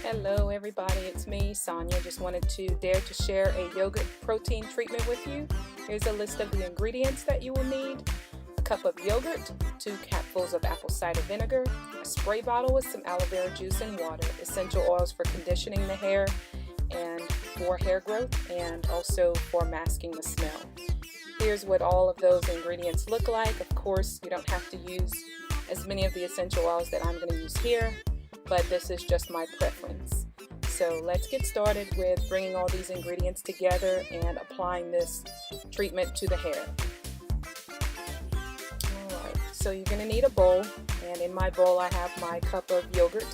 Hello everybody, it's me, Sonia. Just wanted to dare to share a yogurt protein treatment with you. Here's a list of the ingredients that you will need. A cup of yogurt, 2 capfuls of apple cider vinegar, a spray bottle with some aloe vera juice and water, essential oils for conditioning the hair and for hair growth and also for masking the smell. Here's what all of those ingredients look like. Of course, you don't have to use as many of the essential oils that I'm going to use here, but this is just my preference. So let's get started with bringing all these ingredients together and applying this treatment to the hair. Alright, so you're going to need a bowl, and in my bowl I have my cup of yogurt,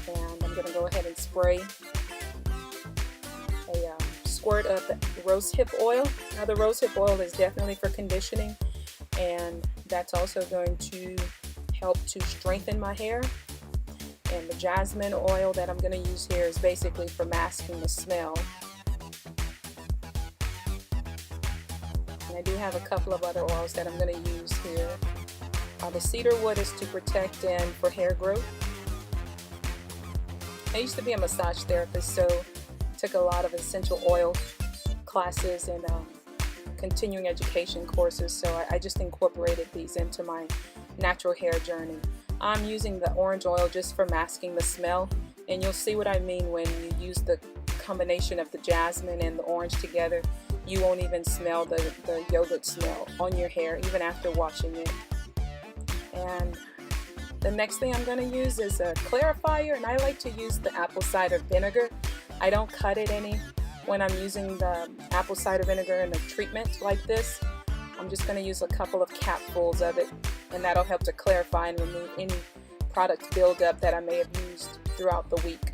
and I'm going to go ahead and spray a squirt of the rosehip oil. Now the rosehip oil is definitely for conditioning, and that's also going to help to strengthen my hair. And the jasmine oil that I'm going to use here is basically for masking the smell. And I do have a couple of other oils that I'm going to use here. The cedar wood is to protect and for hair growth. I used to be a massage therapist, so I took a lot of essential oil classes and continuing education courses, so I just incorporated these into my natural hair journey. I'm using the orange oil just for masking the smell, and you'll see what I mean when you use the combination of the jasmine and the orange together. You won't even smell the yogurt smell on your hair even after washing it. And the next thing I'm going to use is a clarifier, and I like to use the apple cider vinegar. I don't cut it any when I'm using the apple cider vinegar in a treatment like this. I'm just going to use a couple of capfuls of it, and that'll help to clarify and remove any product buildup that I may have used throughout the week.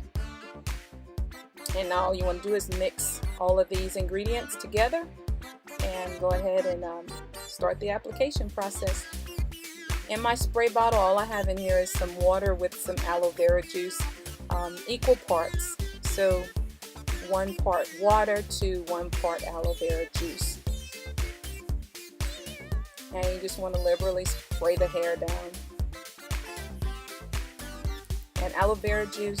And now all you want to do is mix all of these ingredients together and go ahead and start the application process. In my spray bottle, all I have in here is some water with some aloe vera juice, equal parts. So 1 part water to 1 part aloe vera juice. And you just want to liberally spray the hair down. And aloe vera juice,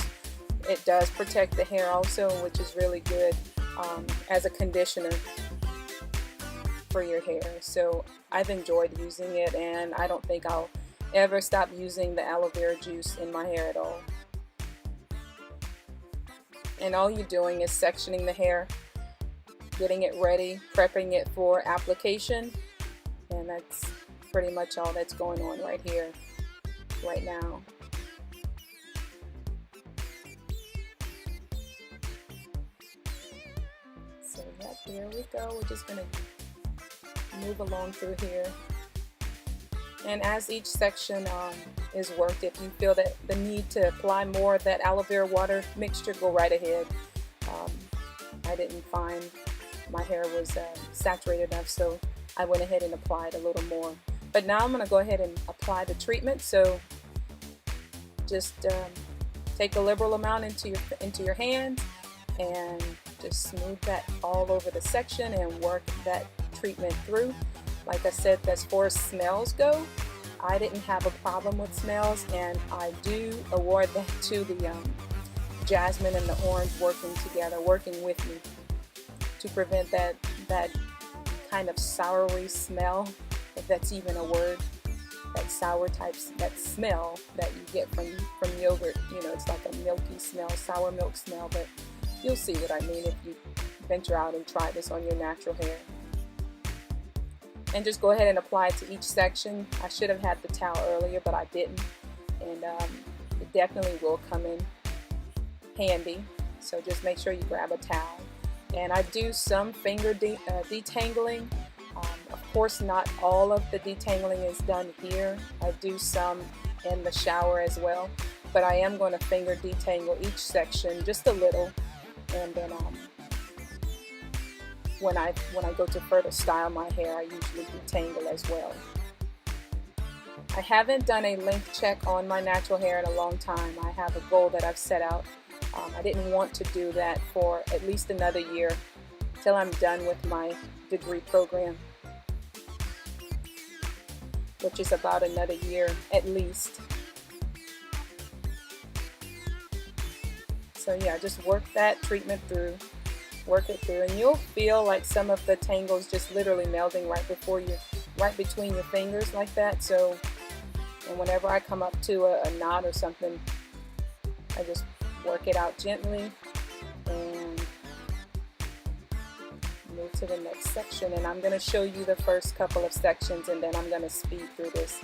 it does protect the hair also, which is really good as a conditioner for your hair. So I've enjoyed using it, and I don't think I'll ever stop using the aloe vera juice in my hair at all. And all you're doing is sectioning the hair, getting it ready, prepping it for application. And that's pretty much all that's going on right here, right now. So yep, here we go. We're just going to move along through here. And as each section is worked, if you feel that the need to apply more of that aloe vera water mixture, go right ahead. I didn't find my hair was saturated enough, so I went ahead and applied a little more. But now I'm going to go ahead and apply the treatment. So just take a liberal amount into your hand and just smooth that all over the section and work that treatment through. Like I said, as far as smells go, I didn't have a problem with smells, and I do award that to the jasmine and the orange working together, working with me to prevent that kind of soury smell, if that's even a word, that sour types, that smell that you get from yogurt. You know, it's like a milky smell, sour milk smell, but you'll see what I mean if you venture out and try this on your natural hair. And just go ahead and apply it to each section. I should have had the towel earlier, but I didn't, and it definitely will come in handy. So just make sure you grab a towel. And I do some finger detangling. Of course, not all of the detangling is done here. I do some in the shower as well. But I am going to finger detangle each section just a little. And then when I go to further style my hair, I usually detangle as well. I haven't done a length check on my natural hair in a long time. I have a goal that I've set out. I didn't want to do that for at least another year till I'm done with my degree program, which is about another year at least. So yeah, just work that treatment through, work it through, and you'll feel like some of the tangles just literally melting right between your fingers like that. So, and whenever I come up to a knot or something, I just work it out gently and move to the next section. And I'm going to show you the first couple of sections, and then I'm going to speed through this.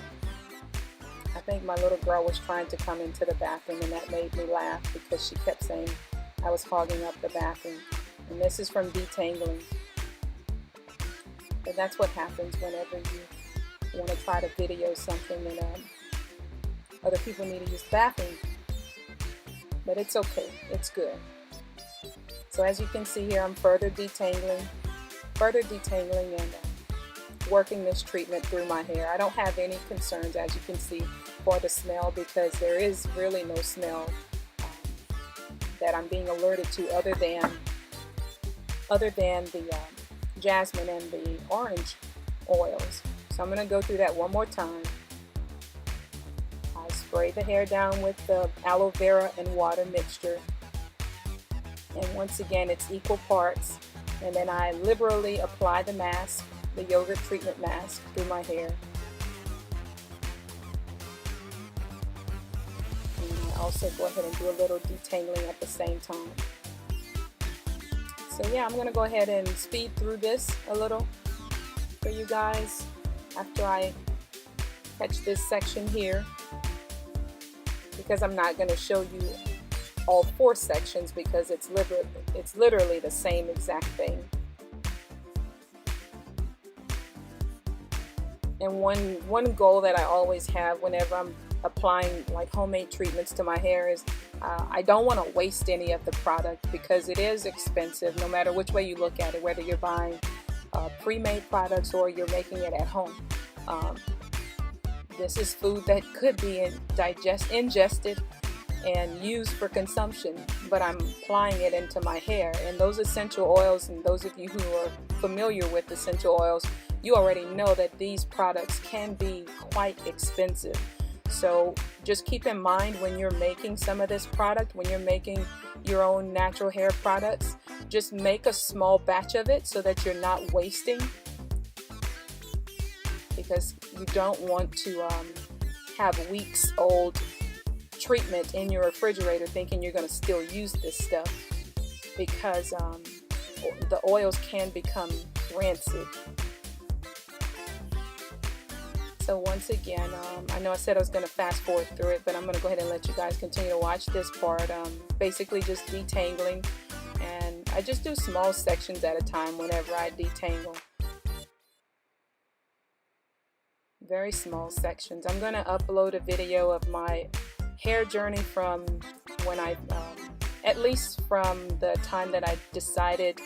I think my little girl was trying to come into the bathroom, and that made me laugh because she kept saying I was hogging up the bathroom. And this is from detangling. But that's what happens whenever you want to try to video something and other people need to use the bathroom. But it's okay, it's good. So as you can see here, I'm further detangling and working this treatment through my hair. I don't have any concerns, as you can see, for the smell, because there is really no smell that I'm being alerted to other than the jasmine and the orange oils. So I'm going to go through that one more time. I spray the hair down with the aloe vera and water mixture, and once again it's equal parts, and then I liberally apply the mask, the yogurt treatment mask, through my hair. And I also go ahead and do a little detangling at the same time. So yeah, I'm going to go ahead and speed through this a little for you guys after I catch this section here, because I'm not going to show you all 4 sections because it's literally the same exact thing. And one goal that I always have whenever I'm applying like homemade treatments to my hair is I don't want to waste any of the product, because it is expensive no matter which way you look at it, whether you're buying pre-made products or you're making it at home. This is food that could be ingested and used for consumption, but I'm applying it into my hair. And those essential oils, and those of you who are familiar with essential oils, you already know that these products can be quite expensive. So just keep in mind when you're making some of this product, when you're making your own natural hair products, just make a small batch of it so that you're not wasting, because you don't want to have weeks old treatment in your refrigerator thinking you're going to still use this stuff, because the oils can become rancid. So once again, I know I said I was going to fast forward through it, but I'm going to go ahead and let you guys continue to watch this part. Basically just detangling, and I just do small sections at a time whenever I detangle. Very small sections. I'm going to upload a video of my hair journey from when I, at least from the time that I decided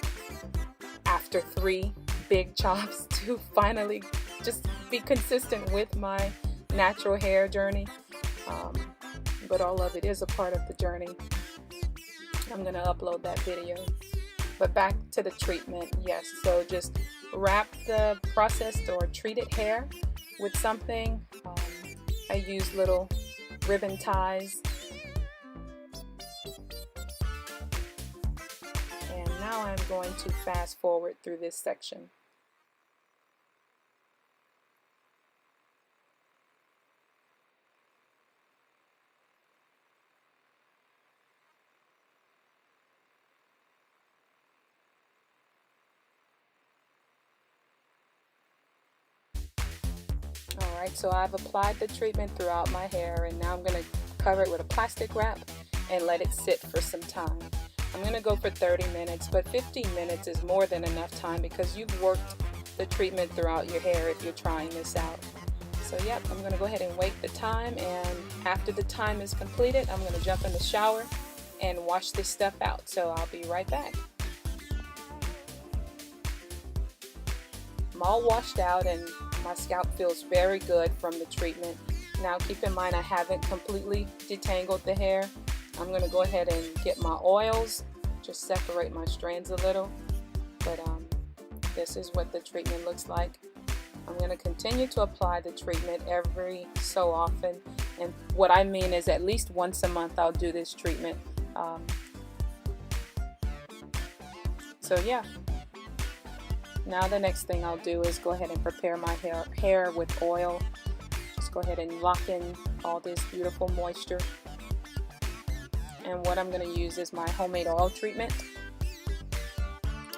after 3 big chops to finally just be consistent with my natural hair journey. But all of it is a part of the journey. I'm going to upload that video. But back to the treatment, yes. So just wrap the processed or treated hair with something. I use little ribbon ties. And now I'm going to fast forward through this section. Alright, so I've applied the treatment throughout my hair, and now I'm going to cover it with a plastic wrap and let it sit for some time. I'm going to go for 30 minutes, but 15 minutes is more than enough time because you've worked the treatment throughout your hair if you're trying this out. So yep, I'm going to go ahead and wait the time, and after the time is completed, I'm going to jump in the shower and wash this stuff out. So I'll be right back. I'm all washed out and my scalp feels very good from the treatment. Now keep in mind I haven't completely detangled the hair. I'm going to go ahead and get my oils, just separate my strands a little. But this is what the treatment looks like. I'm going to continue to apply the treatment every so often. And what I mean is at least once a month I'll do this treatment. So yeah, now the next thing I'll do is go ahead and prepare my hair with oil. Just go ahead and lock in all this beautiful moisture. And what I'm going to use is my homemade oil treatment.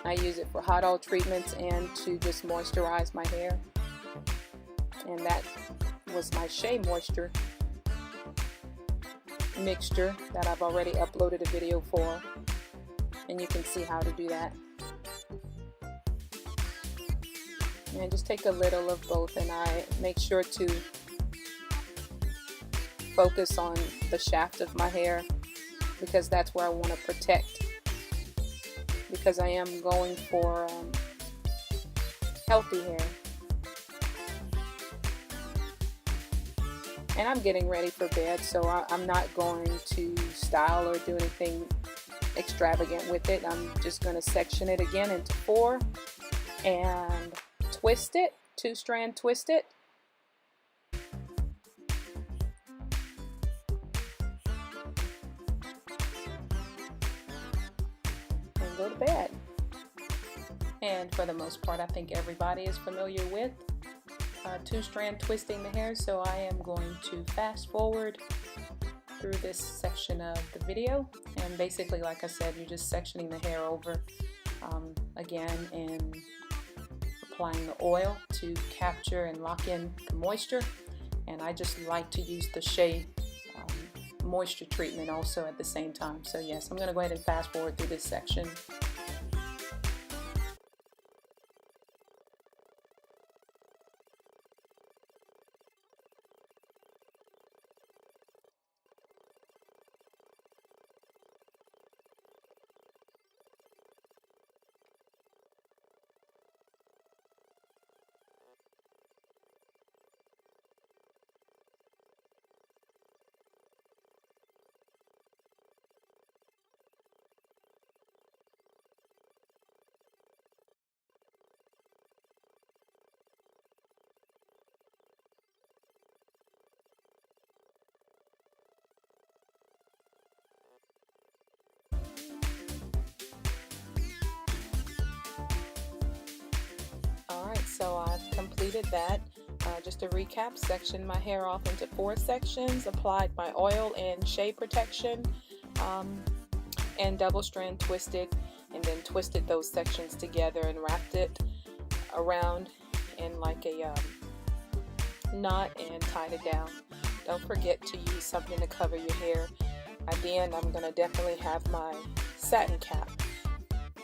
I use it for hot oil treatments and to just moisturize my hair. And that was my Shea Moisture mixture that I've already uploaded a video for, and you can see how to do that. And just take a little of both, and I make sure to focus on the shaft of my hair because that's where I want to protect, because I am going for healthy hair. And I'm getting ready for bed, so I'm not going to style or do anything extravagant with it. I'm just going to section it again into 4 and twist it, 2-strand twist it. And go to bed. And for the most part, I think everybody is familiar with 2-strand twisting the hair, so I am going to fast forward through this section of the video. And basically, like I said, you're just sectioning the hair over again and applying the oil to capture and lock in the moisture. And I just like to use the Shea moisture treatment also at the same time. So yes, I'm going to go ahead and fast forward through this section. Alright, so I've completed that. Just to recap, sectioned my hair off into 4 sections, applied my oil and shea protection, and double strand twisted, and then twisted those sections together and wrapped it around in like a knot and tied it down. Don't forget to use something to cover your hair. At the end, I'm going to definitely have my satin cap.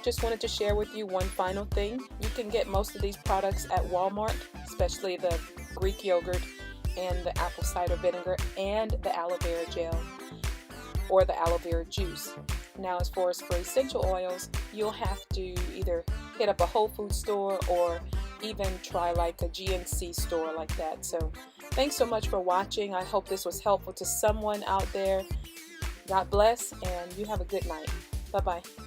Just wanted to share with you one final thing. You can get most of these products at Walmart, especially the Greek yogurt and the apple cider vinegar and the aloe vera gel or the aloe vera juice. Now, as far as for essential oils, you'll have to either hit up a Whole Foods store or even try like a GNC store like that. So thanks so much for watching. I hope this was helpful to someone out there. God bless, and you have a good night. Bye-bye.